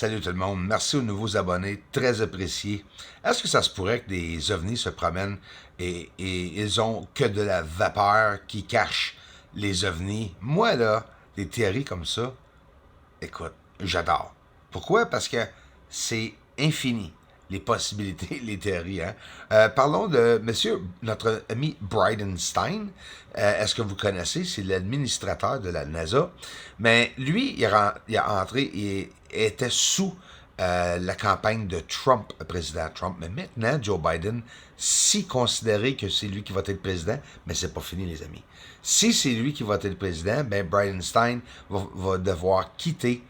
Salut tout le monde, merci aux nouveaux abonnés, très apprécié. Est-ce que ça se pourrait que des ovnis se promènent et ils ont que de la vapeur qui cache les ovnis? Moi là, des théories comme ça, écoute, j'adore. Pourquoi? Parce que c'est infini, les possibilités, les théories. Hein? Parlons de notre ami Bridenstine. Est-ce que vous connaissez? C'est l'administrateur de la NASA. Mais lui, il a entré et était sous la campagne de Trump, président Trump. Mais maintenant, Joe Biden, si considéré que c'est lui qui va être président, mais c'est pas fini, les amis. Si c'est lui qui va être le président, ben Bridenstine va devoir quitter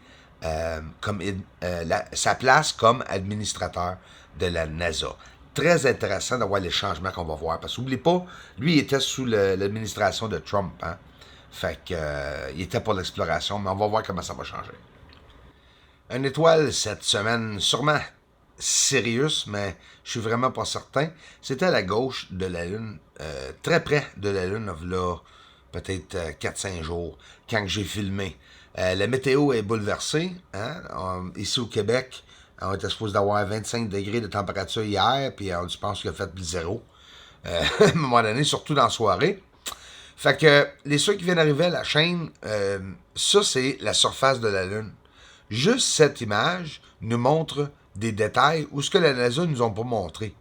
sa place comme administrateur de la NASA. Très intéressant de voir les changements qu'on va voir. Parce qu'oubliez pas, lui, il était sous l'administration de Trump. Hein? Fait que, il était pour l'exploration, mais on va voir comment ça va changer. Une étoile cette semaine, sûrement Sirius, mais je suis vraiment pas certain. C'était à la gauche de la Lune, très près de la Lune, là, peut-être 4-5 jours, quand j'ai filmé. La météo est bouleversée. Hein? Ici au Québec, on était supposé d'avoir 25 degrés de température hier, puis on pense qu'il a fait zéro. À un moment donné, surtout dans la soirée. Fait que les ceux qui viennent d'arriver à la chaîne, ça c'est la surface de la Lune. Juste cette image nous montre des détails où ce que la NASA nous ont pas montré.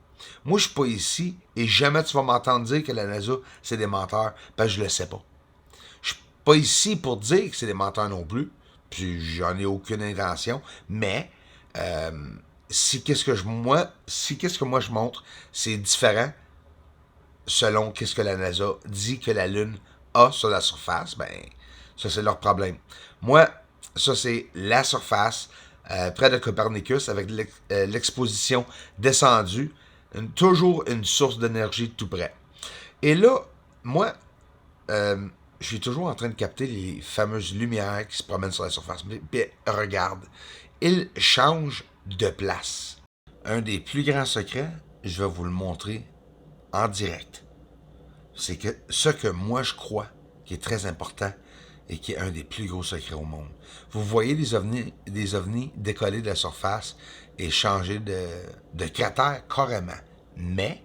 Moi, je suis pas ici et jamais tu vas m'entendre dire que la NASA, c'est des menteurs, parce que je le sais pas. Je suis pas ici pour dire que c'est des menteurs non plus, puis j'en ai aucune intention, mais si qu'est-ce que moi je montre, c'est différent selon qu'est-ce que la NASA dit que la Lune a sur la surface, ben ça c'est leur problème. Moi, ça c'est la surface près de Copernicus avec l'exposition descendue, toujours une source d'énergie tout près. Et là, moi, je suis toujours en train de capter les fameuses lumières qui se promènent sur la surface. Mais regarde, ils changent de place. Un des plus grands secrets, je vais vous le montrer en direct. C'est que ce que moi je crois qui est très important et qui est un des plus gros secrets au monde. Vous voyez des ovnis décoller de la surface et changer de cratère carrément. Mais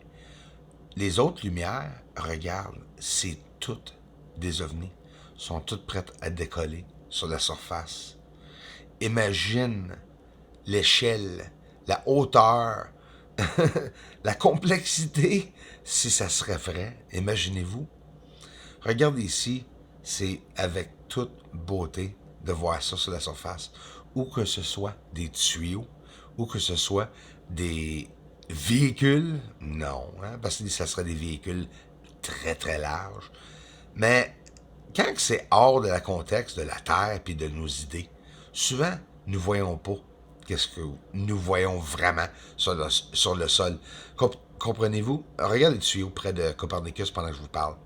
les autres lumières, regarde, c'est toutes des ovnis. Sont toutes prêtes à décoller sur la surface. Imagine l'échelle, la hauteur, la complexité, si ça serait vrai. Imaginez-vous. Regardez ici, c'est avec toute beauté de voir ça sur la surface. Ou que ce soit des tuyaux, ou que ce soit des véhicules. Non, hein, parce que ça serait des véhicules très très larges. Mais quand c'est hors de la contexte de la Terre et de nos idées, souvent, nous ne voyons pas qu'est-ce que nous voyons vraiment sur le sol. Comprenez-vous? Regardez les tuyaux près de Copernicus pendant que je vous parle.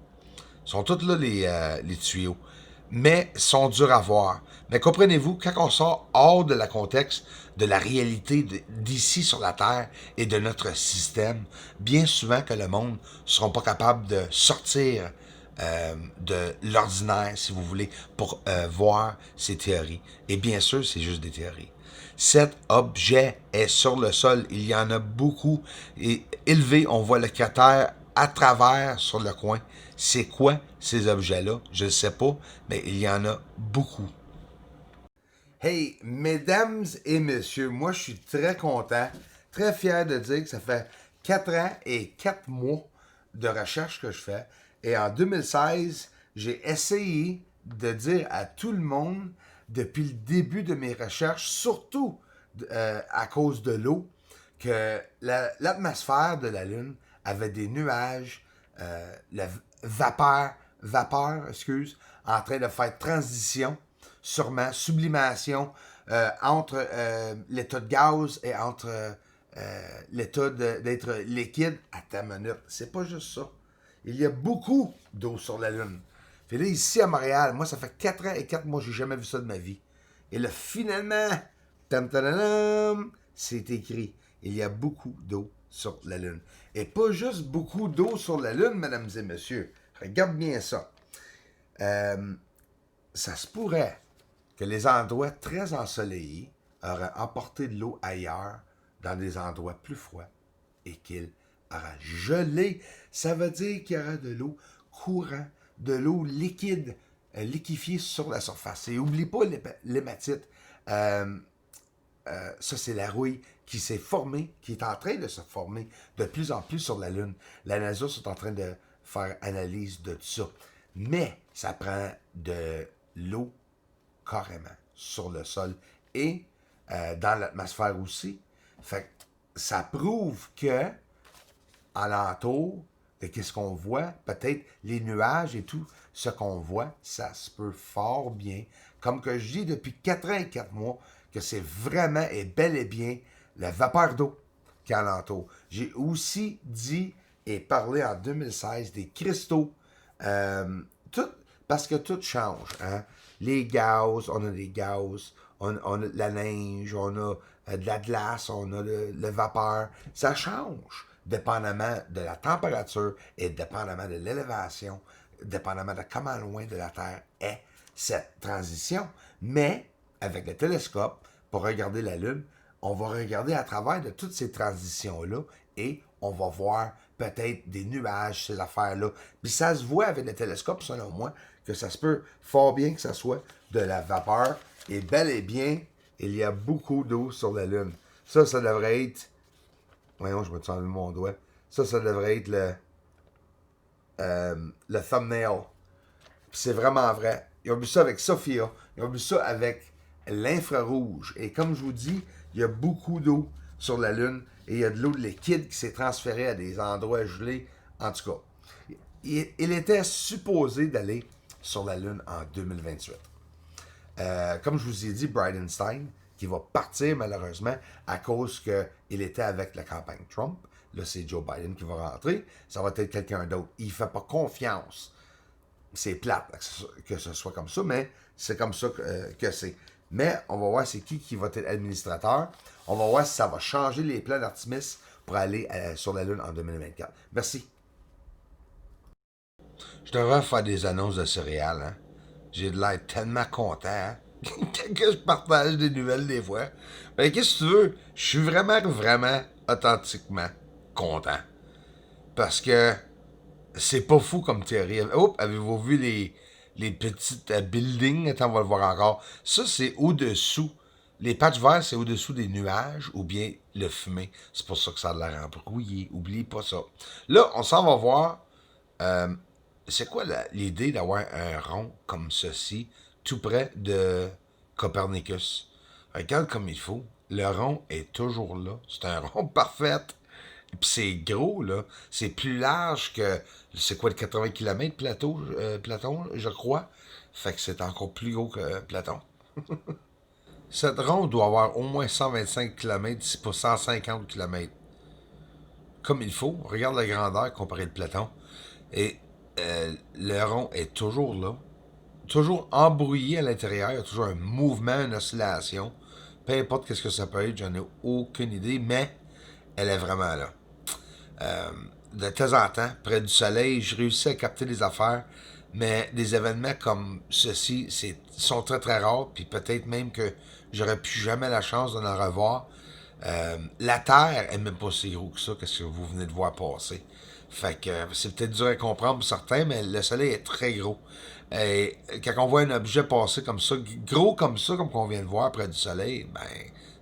Ils sont tous là, les tuyaux. Mais sont durs à voir. Mais comprenez-vous, quand on sort hors de la contexte de la réalité d'ici sur la Terre et de notre système, bien souvent que le monde ne seront pas capables de sortir de l'ordinaire, si vous voulez, pour voir ces théories. Et bien sûr, c'est juste des théories. Cet objet est sur le sol. Il y en a beaucoup. Et élevé, on voit le cratère à travers sur le coin. C'est quoi ces objets-là? Je ne sais pas, mais il y en a beaucoup. Hey, mesdames et messieurs, moi je suis très content, très fier de dire que ça fait 4 ans et 4 mois de recherche que je fais. Et en 2016, j'ai essayé de dire à tout le monde, depuis le début de mes recherches, surtout à cause de l'eau, que l'atmosphère de la Lune avait des nuages, la vapeur, en train de faire transition, sûrement, sublimation, entre l'état de gaz et entre l'état d'être liquide. Attends une minute, c'est pas juste ça. Il y a beaucoup d'eau sur la Lune. Puis là, ici à Montréal, moi, ça fait 4 ans et 4 mois, j'ai jamais vu ça de ma vie. Et là, finalement, c'est écrit. Il y a beaucoup d'eau sur la Lune. Et pas juste beaucoup d'eau sur la Lune, mesdames et messieurs. Regarde bien ça. Ça se pourrait que les endroits très ensoleillés, aura emporté de l'eau ailleurs, dans des endroits plus froids, et qu'il aura gelé. Ça veut dire qu'il y aura de l'eau courant, de l'eau liquide, liquéfiée sur la surface. Et n'oublie pas l'hématite. Ça, c'est la rouille qui s'est formée, qui est en train de se former de plus en plus sur la Lune. La NASA est en train de faire analyse de tout ça. Mais ça prend de l'eau carrément sur le sol et dans l'atmosphère aussi. Fait que ça prouve que alentour de qu'est-ce qu'on voit, peut-être les nuages et tout, ce qu'on voit, ça se peut fort bien. Comme que je dis depuis 4 ans et 4 mois, que c'est vraiment et bel et bien la vapeur d'eau qui est alentour. J'ai aussi dit et parlé en 2016 des cristaux. Tout, parce que tout change. Hein? Les gaz, on a des gaz, on a de la neige, on a de la glace, on a le vapeur. Ça change dépendamment de la température et dépendamment de l'élévation, dépendamment de comment loin de la Terre est cette transition. Mais avec le télescope, pour regarder la Lune, on va regarder à travers de toutes ces transitions-là et on va voir peut-être des nuages, ces affaires-là. Puis ça se voit avec le télescope, selon moi, que ça se peut fort bien que ça soit de la vapeur. Et bel et bien, il y a beaucoup d'eau sur la Lune. Ça devrait être... Voyons, je me suis enlevé mon doigt. Ça devrait être le thumbnail. Puis c'est vraiment vrai. Ils ont vu ça avec Sophia. Ils ont vu ça avec l'infrarouge. Et comme je vous dis, il y a beaucoup d'eau sur la Lune et il y a de l'eau liquide qui s'est transférée à des endroits gelés. En tout cas, il était supposé d'aller sur la Lune en 2028. Comme je vous ai dit, Bridenstine, qui va partir malheureusement à cause qu'il était avec la campagne Trump. Là, c'est Joe Biden qui va rentrer. Ça va être quelqu'un d'autre. Il ne fait pas confiance. C'est plate que ce soit comme ça, mais c'est comme ça que c'est. Mais on va voir c'est qui va être administrateur. On va voir si ça va changer les plans d'Artemis pour aller sur la Lune en 2024. Merci. Je devrais faire des annonces de céréales, hein. J'ai de l'air tellement content, hein? Que je partage des nouvelles des fois. Ben, qu'est-ce que tu veux? Je suis vraiment, vraiment authentiquement content. Parce que c'est pas fou comme théorie. Oh, avez-vous vu les petites buildings? Attends, on va le voir encore. Ça, c'est au-dessous. Les patchs verts, c'est au-dessous des nuages ou bien le fumée. C'est pour ça que ça a l'air embrouillé. Oublie pas ça. Là, on s'en va voir. euh, c'est quoi l'idée d'avoir un rond comme ceci, tout près de Copernicus? Regarde comme il faut. Le rond est toujours là. C'est un rond parfait. Puis c'est gros, là. C'est plus large que, c'est quoi, le 80 km Platon, je crois. Fait que c'est encore plus gros que Platon. Cette ronde doit avoir au moins 125 km, si pas 150 km. Comme il faut. Regarde la grandeur comparé à Platon. Et le rond est toujours là. Toujours embrouillé à l'intérieur. Il y a toujours un mouvement, une oscillation. Peu importe qu'est-ce que ça peut être, j'en ai aucune idée, mais elle est vraiment là. De temps en temps, près du soleil, je réussis à capter des affaires, mais des événements comme ceci sont très très rares, puis peut-être même que j'aurais plus jamais la chance d'en revoir. La Terre est même pas si gros que ça, qu'est-ce que vous venez de voir passer. Fait que c'est peut-être dur à comprendre pour certains, mais le soleil est très gros. Et quand on voit un objet passer comme ça, gros comme ça, comme qu'on vient de voir près du soleil, ben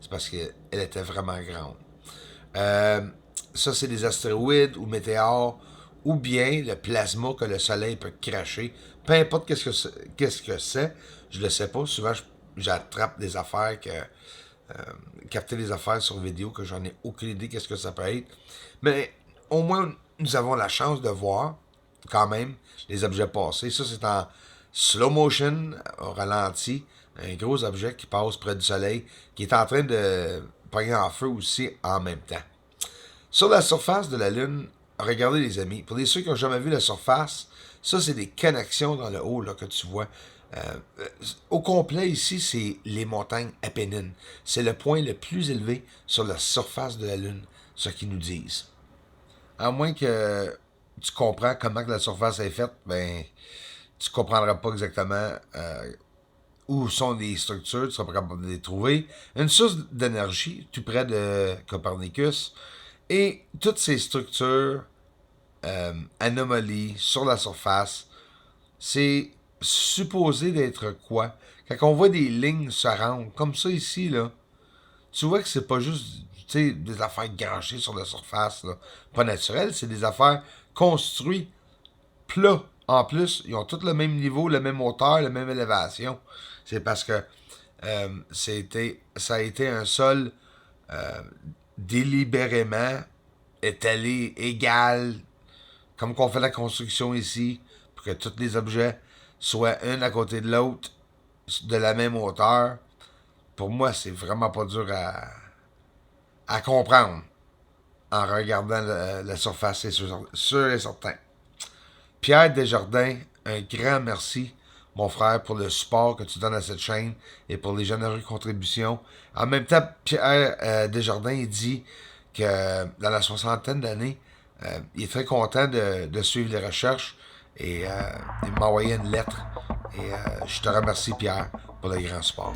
c'est parce qu'elle était vraiment grande. Euh, Ça, c'est des astéroïdes ou météores, ou bien le plasma que le soleil peut cracher. Peu importe qu'est-ce que c'est, je le sais pas. Souvent, j'attrape des affaires capter des affaires sur vidéo que j'en ai aucune idée qu'est-ce que ça peut être. Mais au moins, nous avons la chance de voir quand même les objets passer. Ça, c'est en slow motion, au ralenti. Un gros objet qui passe près du soleil, qui est en train de pogner en feu aussi en même temps. Sur la surface de la Lune, regardez les amis, pour les ceux qui n'ont jamais vu la surface, ça c'est des connexions dans le haut là, que tu vois. Au complet ici, c'est les montagnes Apennines. C'est le point le plus élevé sur la surface de la Lune, ce qu'ils nous disent. À moins que tu comprends comment que la surface est faite, ben tu comprendras pas exactement où sont les structures, tu ne seras pas capable de les trouver. Une source d'énergie, tout près de Copernicus. Et toutes ces structures, anomalies sur la surface, c'est supposé d'être quoi? Quand on voit des lignes se rendre, comme ça ici, là, tu vois que c'est pas juste des affaires granchées sur la surface, là. Pas naturelles, c'est des affaires construites plats. En plus, ils ont tous le même niveau, la même hauteur, la même élévation. C'est parce que ça a été un sol délibérément étalé, égal, comme qu'on fait la construction ici, pour que tous les objets soient un à côté de l'autre, de la même hauteur. Pour moi, c'est vraiment pas dur à comprendre en regardant la surface, c'est sûr et certain. Pierre Desjardins, un grand merci, mon frère, pour le support que tu donnes à cette chaîne et pour les généreuses contributions. En même temps, Pierre Desjardins, il dit que dans la soixantaine d'années, il est très content de suivre les recherches et il m'a envoyé une lettre. Et je te remercie, Pierre, pour le grand support.